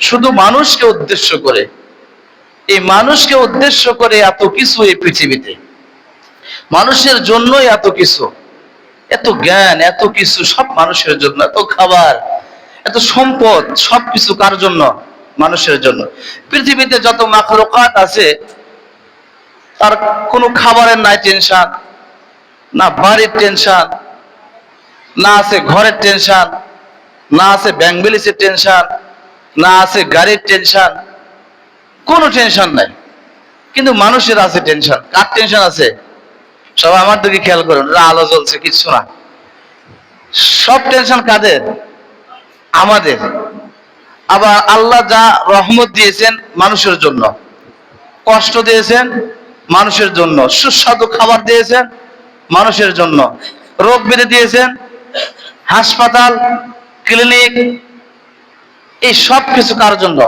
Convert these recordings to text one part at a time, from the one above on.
শুধু মানুষকে উদ্দেশ্য করে, এই মানুষকে উদ্দেশ্য করে এত কিছু এই পৃথিবীতে, মানুষের জন্যই এত কিছু, এত জ্ঞান, এত কিছু, সব মানুষের জন্য, এত খাবার, এত সম্পদ, সবকিছু কার জন্য? মানুষের জন্য। পৃথিবীতে যত মাখলুকাত আছে তার কোনো খাবারের নাই টেনশন, না বাড়ির টেনশন, না আছে ঘরের টেনশন, না আছে ব্যাংক ব্যালেন্সের টেনশন, না আছে গাড়ির টেনশন, কোনো টেনশন নাই। কিন্তু মানুষের আছে টেনশন। কার টেনশন আছে? সবাই আমার দিকে খেয়াল করুন, আলো জ্বলছে, কিচ্ছু না। সব টেনশন কাদের? আমাদের। আবার আল্লাহ যা রহমত দিয়েছেন মানুষের জন্য, কষ্ট দিয়েছেন মানুষের জন্য, সুস্বাদু খাবার দিয়েছেন মানুষের জন্য, রোগ বেঁধে দিয়েছেন, হাসপাতাল, ক্লিনিক, এই সব কিছু কার জন্য?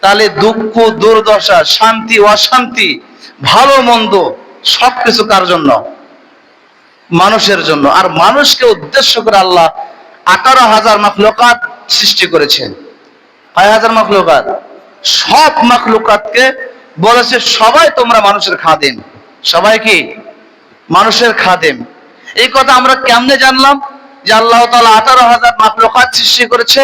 তাহলে দুঃখ, দুর্দশা, শান্তি, অশান্তি, ভালো মন্দ সবকিছু কার জন্য? মানুষের জন্য। আর মানুষকে উদ্দেশ্য করে আল্লাহ 18,000 মাখলুকাত সৃষ্টি করেছেন। কয় হাজার মাখলুকাত? সব মাখলুকাতকে বলেছে সবাই তোমরা মানুষের খাদেম। সবাই কি? মানুষের খাদেম। এই কথা আমরা কেমনে জানলাম যে আল্লাহ তাআলা 18,000 মাখলুকাত সৃষ্টি করেছে?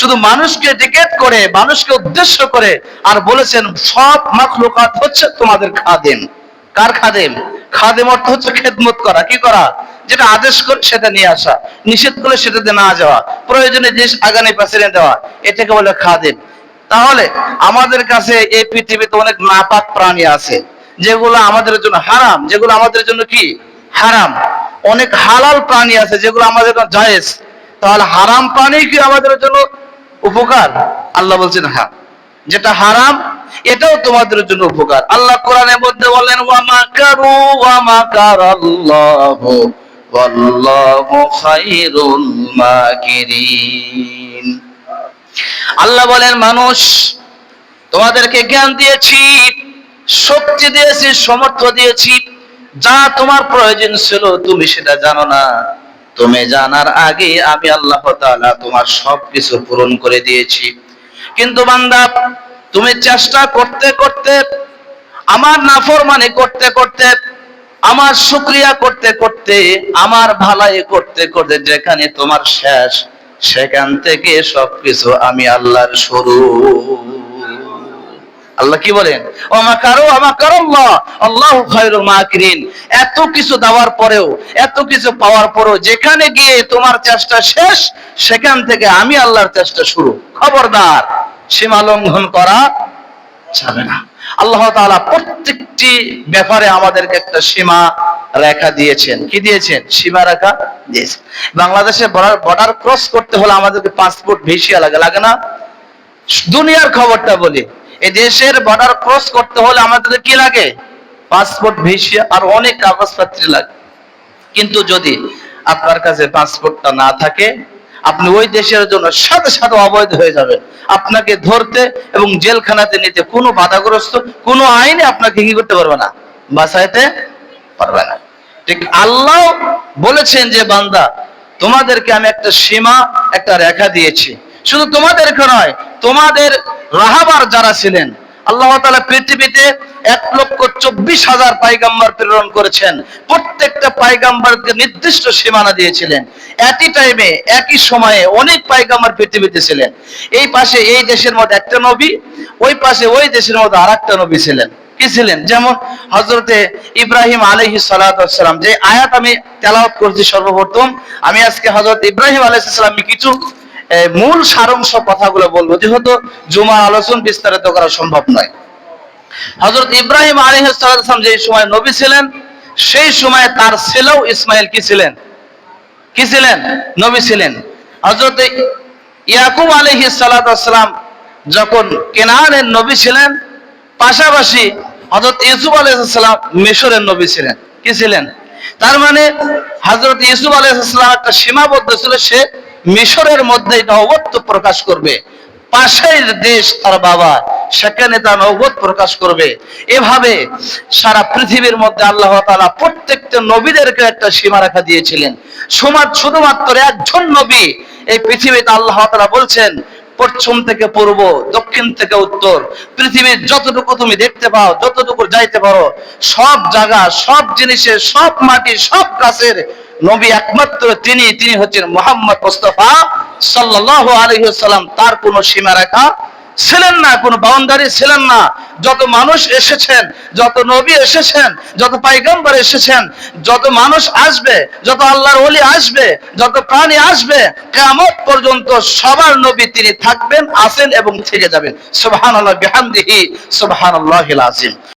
শুধু মানুষকে ডেকেট করে, মানুষকে উদ্দেশ্য করে, আর বলেছেন সব মাখলুকাত হচ্ছে তোমাদের খাদেম। কার খাদেম? খাদেম অর্থ হচ্ছে খেদমত করা। কি করা? যেটা আদেশ করে সেটা নিয়ে আসা, নিষেধ করে সেটাতে না যাওয়া, প্রয়োজনে দেশ আগানে পাশে দেওয়া, এটাকে বলে খাদেম। তাহলে আমাদের কাছে এই পৃথিবীতে অনেক নাপাক প্রাণী আছে যেগুলো আমাদের জন্য হারাম, যেগুলো আমাদের জন্য কি হারাম। অনেক হালাল প্রাণী আছে যেগুলো আমাদের জন্য জায়েজ। তাহলে হারাম প্রাণী কি আমাদের জন্য উপকার? আল্লাহ বলছেন হ্যাঁ, যেটা হারাম এটাও তোমাদের জন্য উপকার। আল্লাহ কোরআনের মধ্যে বলেন ওয়া মাকারু ওয়া মাকারাল্লাহু ওয়াল্লাহু খায়রুল মাকিরিন। আল্লাহ বলেন মানুষ, তোমাদেরকে জ্ঞান দিয়েছি, শক্তি দিয়েছি, সামর্থ্য দিয়েছি, যা তোমার প্রয়োজন ছিল তুমি সেটা জানো না। তুমি জানার আগে আমি আল্লাহ তাআলা তোমার সবকিছু পূরণ করে দিয়েছি। কিন্তু বান্দা, তুমি চেষ্টা করতে করতে, আমার নাফরমানি করতে করতে, আমার শুকরিয়া করতে করতে, আমার ভালাই করতে করতে যেখানে তোমার শেষ, সেখান থেকে সবকিছু আমি আল্লাহর শুরু। আল্লাহ কি বলেন? আল্লাহু খায়রুল মাকিরিন। এত কিছু দেওয়ার পরেও, এত কিছু পাওয়ার পরেও যেখানে গিয়ে তোমার চেষ্টা শেষ, সেখান থেকে আমি আল্লাহর চেষ্টা শুরু। খবরদার, সীমা লঙ্ঘন করা যাবে না। আল্লাহ তাআলা প্রত্যেকটি ব্যাপারে আমাদেরকে একটা সীমা রেখা দিয়েছেন। কি দিয়েছেন? সীমা রেখা দিয়েছেন। বাংলাদেশে বর্ডার ক্রস করতে হলে আমাদেরকে পাসপোর্ট, ভিসা লাগে না? দুনিয়ার খবরটা বলি, এই দেশের বর্ডার ক্রস করতে হলে আমাদের কি লাগে? পাসপোর্ট, ভিসা আর অনেক কাগজপত্র লাগে। কিন্তু যদি আপনার কাছে পাসপোর্টটা না থাকে, আপনি ওই দেশের জন্য সাথে সাথে অবৈধ হয়ে যাবেন। আপনাকে ধরতে এবং জেলখানাতে নিতে কোনো বাধাগ্রস্ত কোনো আইনে আপনাকে কি করতে পারবে না, বাঁচাইতে পারবে না। ঠিক আল্লাহ বলেছেন যে বান্দা, তোমাদেরকে আমি একটা সীমা, একটা রেখা দিয়েছি। শুধু তোমাদেরকে নয়, তোমাদের রাহাবার যারা ছিলেন, আল্লাহ তাআলা পৃথিবীতে 1,24,000 পয়গম্বর প্রেরণ করেছেন। প্রত্যেকটা পয়গম্বরকে নির্দিষ্ট সীমানা দিয়েছিলেন। একই টাইমে, একই সময়ে অনেক পয়গম্বর পৃথিবীতে ছিলেন। এই পাশে এই দেশের মধ্যে একটা নবী, ওই পাশে ওই দেশের মধ্যে আরেকটা নবী ছিলেন। কি ছিলেন? যেমন হযরতে ইব্রাহিম আলাইহিস সালাতু ওয়াস সালাম, যে আয়াত আমি তেলাওয়াত করছি সর্বপ্রথম, আমি আজকে হযরত ইব্রাহিম আলাইহিস সালাম কিছু মূল সারাংশ কথাগুলো বলবো, যেহেতু জুমার আলোচনা বিস্তারিত করা সম্ভব নয়। হযরত ইব্রাহিম আলাইহিস সালাম যে সময় নবী ছিলেন, সেই সময় তার ছেলেও ইসমাইল কি ছিলেন? কি ছিলেন? নবী ছিলেন। হযরত ইয়াকুব আলাইহিস সালাম যখন কেনানের নবী ছিলেন, পাশাপাশি হযরত ইউসুফ আলাইহিস সালাম মিশরের নবী ছিলেন। কি ছিলেন? তার মানে হযরত ইউসুফ আলাইহিস সালাম একটা সীমাবদ্ধ ছিল, সে মিশরের মধ্যে নবুয়ত প্রকাশ করবে। পাশের দেশ তার বাবা, সেখানে তার নবুয়ত প্রকাশ করবে। এভাবে সারা পৃথিবীর মধ্যে আল্লাহ তাআলা প্রত্যেকটা নবীদেরকে একটা সীমারেখা দিয়েছিলেন। শুধুমাত্র একজন নবী এই পৃথিবীতে আল্লাহ তাআলা বলছেন পশ্চিম থেকে পূর্ব, দক্ষিণ থেকে উত্তর, পৃথিবীর যতটুকু তুমি দেখতে পাও, যতটুকু যাইতে পারো, সব জায়গা, সব জিনিসের, সব মাটি, সব গাছের নবী একমাত্র তিনি হচ্ছেন মুহাম্মদ মুস্তাফা সাল্লাল্লাহু আলাইহি ওয়াসাল্লাম। তার কোনো সীমারেখা ছিলেন না, কোনো বাউন্ডারি ছিলেন না। যত মানুষ এসেছেন, যত নবী এসেছেন, যত পয়গম্বর এসেছেন, যত মানুষ আসবে, যত আল্লাহর ওলি আসবে, যত প্রাণী আসবে, কিয়ামত পর্যন্ত সবার নবী তিনি থাকবেন, আছেন এবং থেকে যাবেন। সুবহানাল্লাহ বিহামদিহি, সুবহানাল্লাহিল আযীম।